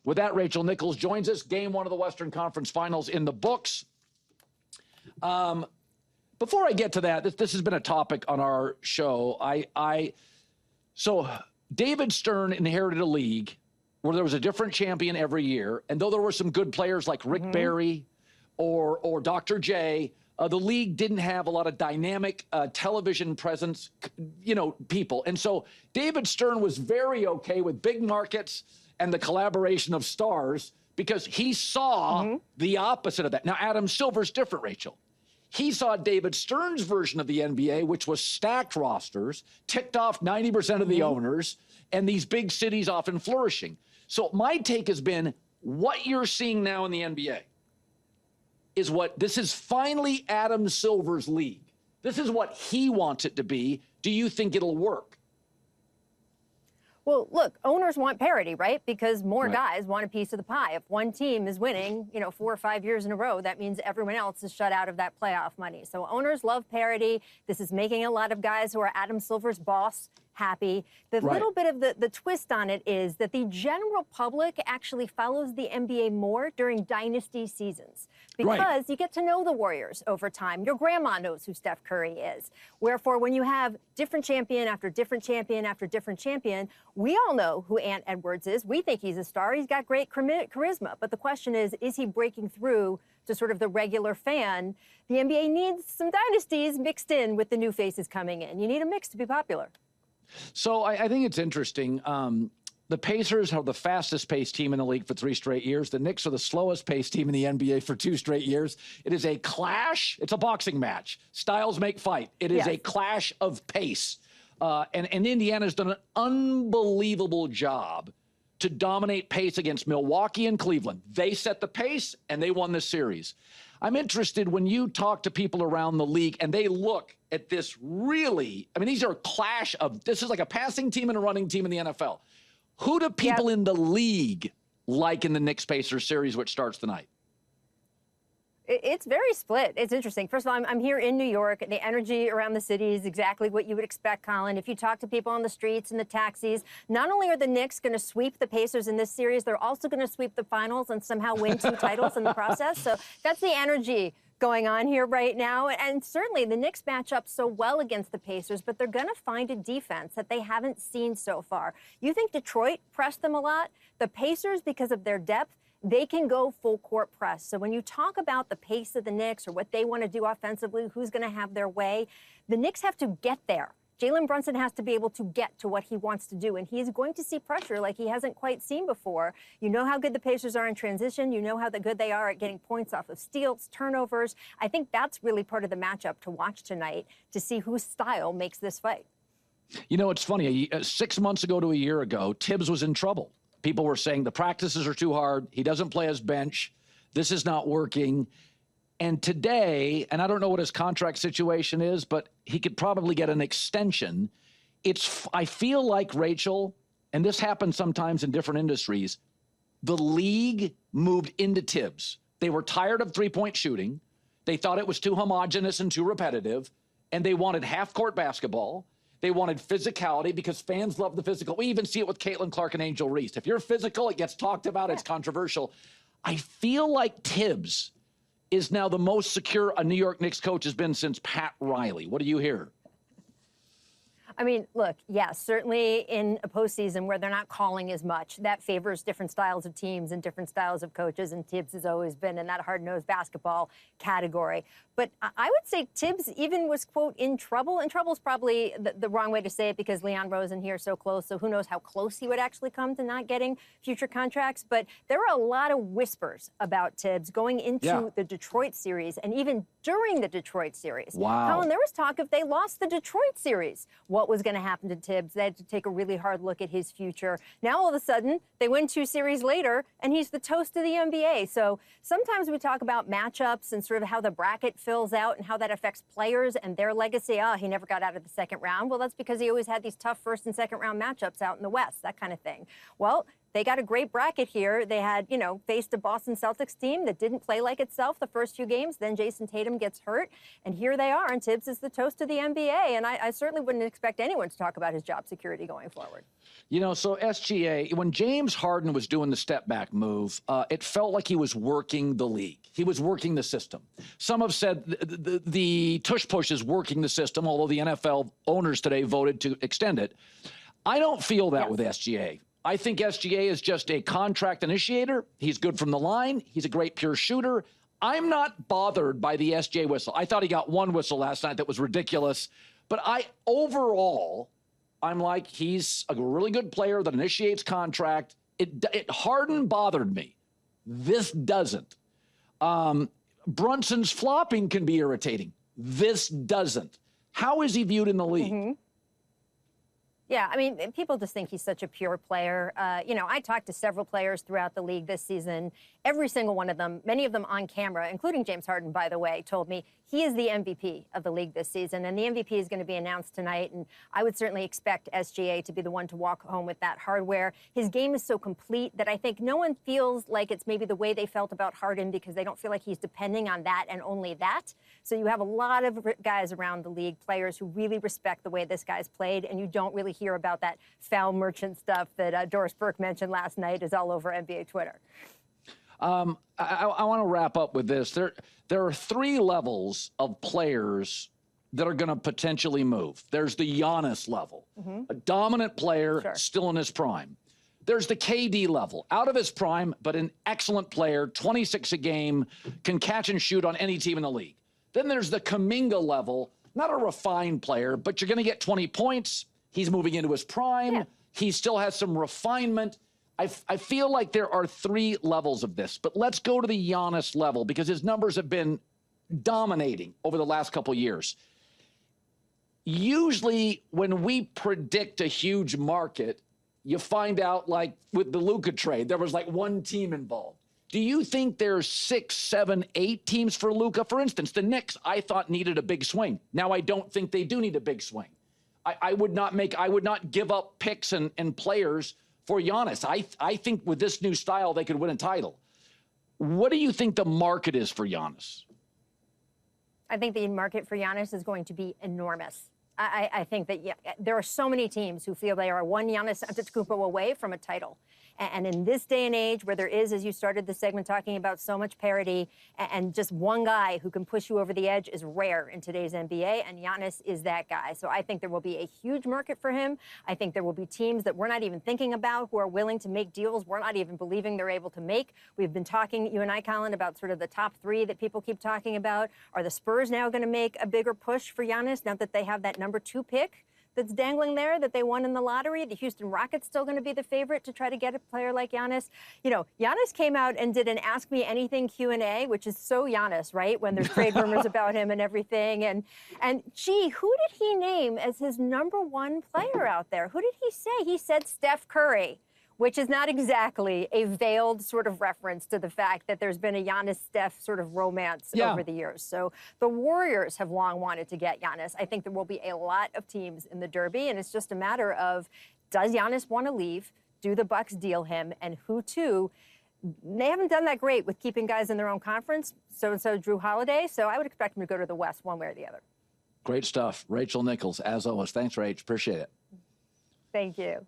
With that, Rachel Nichols joins us. Game 1 of the Western Conference Finals in the books. Before I get to that, this has been a topic on our show. So David Stern inherited a league where there was a different champion every year. And though there were some good players like Rick Barry or Dr. J, the league didn't have a lot of dynamic television presence, people. And so David Stern was very okay with big markets and the collaboration of stars because he saw the opposite of that. Now, Adam Silver's different, Rachel. He saw David Stern's version of the NBA, which was stacked rosters, ticked off 90% of the owners, and these big cities often flourishing. So my take has been what you're seeing now in the NBA is this is finally Adam Silver's league. This is what he wants it to be. Do you think it'll work? Well, look, owners want parity, right? Because more guys want a piece of the pie. If one team is winning, 4 or 5 years in a row, that means everyone else is shut out of that playoff money. So owners love parity. This is making a lot of guys who are Adam Silver's boss happy. The little bit of the twist on it is that the general public actually follows the NBA more during dynasty seasons because you get to know the Warriors over time. Your grandma knows who Steph Curry is. Wherefore, when you have different champion after different champion after different champion, we all know who Ant Edwards is. We think he's a star. He's got great charisma. But the question is he breaking through to sort of the regular fan? The NBA needs some dynasties mixed in with the new faces coming in. You need a mix to be popular. So I think it's interesting. The Pacers are the fastest-paced team in the league for 3 straight years. The Knicks are the slowest-paced team in the NBA for 2 straight years. It is a clash. It's a boxing match. Styles make fight. It is a clash of pace. And Indiana's done an unbelievable job to dominate pace against Milwaukee and Cleveland. They set the pace, and they won this series. I'm interested when you talk to people around the league and they look at this these are a clash of, this is like a passing team and a running team in the NFL. Who do people in the league like in the Knicks-Pacers series, which starts tonight? It's very split. It's interesting. First of all, I'm here in New York. The energy around the city is exactly what you would expect, Colin. If you talk to people on the streets and the taxis, not only are the Knicks going to sweep the Pacers in this series, they're also going to sweep the finals and somehow win 2 titles in the process. So that's the energy going on here right now. And certainly the Knicks match up so well against the Pacers, but they're going to find a defense that they haven't seen so far. You think Detroit pressed them a lot? The Pacers, because of their depth, they can go full court press. So when you talk about the pace of the Knicks or what they want to do offensively, who's going to have their way, the Knicks have to get there. Jalen Brunson has to be able to get to what he wants to do, and he's going to see pressure like he hasn't quite seen before. You know how good the Pacers are in transition. You know how good they are at getting points off of steals, turnovers. I think that's really part of the matchup to watch tonight to see whose style makes this fight. It's funny. 6 months ago to a year ago, Tibbs was in trouble. People were saying the practices are too hard. He doesn't play his bench. This is not working. And today, and I don't know what his contract situation is, but he could probably get an extension. I feel like, Rachel, and this happens sometimes in different industries, the league moved into Tibbs. They were tired of three-point shooting. They thought it was too homogenous and too repetitive, and they wanted half-court basketball. They wanted physicality because fans love the physical. We even see it with Caitlin Clark and Angel Reese. If you're physical, it gets talked about. It's controversial. I feel like Tibbs is now the most secure a New York Knicks coach has been since Pat Riley. What do you hear? I mean, look, yes, certainly in a postseason where they're not calling as much, that favors different styles of teams and different styles of coaches, and Tibbs has always been in that hard-nosed basketball category. But I would say Tibbs even was, quote, in trouble. And trouble's probably the wrong way to say it because Leon Rose and here are so close, so who knows how close he would actually come to not getting future contracts. But there were a lot of whispers about Tibbs going into the Detroit series and even during the Detroit series. Wow. Colin, there was talk if they lost the Detroit series, what was going to happen to Tibbs. They had to take a really hard look at his future. Now, all of a sudden, they win 2 series later, and he's the toast of the NBA. So sometimes we talk about matchups and sort of how the bracket fills out and how that affects players and their legacy. Oh, he never got out of the second round. Well, that's because he always had these tough first and second round matchups out in the West, that kind of thing. Well, They got a great bracket here. They had, faced a Boston Celtics team that didn't play like itself the first few games. Then Jason Tatum gets hurt, and here they are, and Tibbs is the toast of the NBA. And I certainly wouldn't expect anyone to talk about his job security going forward. So SGA, when James Harden was doing the step-back move, it felt like he was working the league. He was working the system. Some have said the tush-push is working the system, although the NFL owners today voted to extend it. I don't feel that with SGA. I think SGA is just a contract initiator. He's good from the line. He's a great pure shooter. I'm not bothered by the SGA whistle. I thought he got one whistle last night that was ridiculous. But overall, I'm like, he's a really good player that initiates contract. Harden bothered me. This doesn't. Brunson's flopping can be irritating. This doesn't. How is he viewed in the league? Mm-hmm. Yeah, I mean, people just think he's such a pure player. I talked to several players throughout the league this season. Every single one of them, many of them on camera, including James Harden, by the way, told me he is the MVP of the league this season. And the MVP is going to be announced tonight. And I would certainly expect SGA to be the one to walk home with that hardware. His game is so complete that I think no one feels like it's maybe the way they felt about Harden, because they don't feel like he's depending on that and only that. So you have a lot of guys around the league, players who really respect the way this guy's played. And you don't really hear about that foul merchant stuff that Doris Burke mentioned last night is all over NBA Twitter. I want to wrap up with this. There are three levels of players that are going to potentially move. There's the Giannis level, a dominant player, still in his prime. There's the KD level, out of his prime, but an excellent player, 26 a game, can catch and shoot on any team in the league. Then there's the Kuminga level, not a refined player, but you're going to get 20 points. He's moving into his prime. Yeah. He still has some refinement. I feel like there are three levels of this, but let's go to the Giannis level because his numbers have been dominating over the last couple of years. Usually when we predict a huge market, you find out like with the Luka trade, there was like one team involved. Do you think there's 6, 7, 8 teams for Luka? For instance, the Knicks, I thought needed a big swing. Now I don't think they do need a big swing. I would not give up picks and players for Giannis. I think with this new style, they could win a title. What do you think the market is for Giannis? I think the market for Giannis is going to be enormous. I think that there are so many teams who feel they are one Giannis Antetokounmpo away from a title. And in this day and age where there is, as you started the segment talking about, so much parity and just one guy who can push you over the edge is rare in today's NBA, and Giannis is that guy. So I think there will be a huge market for him. I think there will be teams that we're not even thinking about who are willing to make deals we're not even believing they're able to make. We've been talking, you and I, Colin, about sort of the top three that people keep talking about. Are the Spurs now going to make a bigger push for Giannis now that they have that number 2 pick that's dangling there that they won in the lottery? The Houston Rockets still going to be the favorite to try to get a player like Giannis. Giannis came out and did an Ask Me Anything Q&A, which is so Giannis, right? When there's trade rumors about him and everything. And gee, who did he name as his number 1 player out there? Who did he say? He said Steph Curry, which is not exactly a veiled sort of reference to the fact that there's been a Giannis-Steph sort of romance over the years. So the Warriors have long wanted to get Giannis. I think there will be a lot of teams in the Derby, and it's just a matter of, does Giannis want to leave? Do the Bucks deal him? And who to? They haven't done that great with keeping guys in their own conference. So Drew Holiday. So I would expect him to go to the West one way or the other. Great stuff. Rachel Nichols, as always. Thanks, Rach. Appreciate it. Thank you.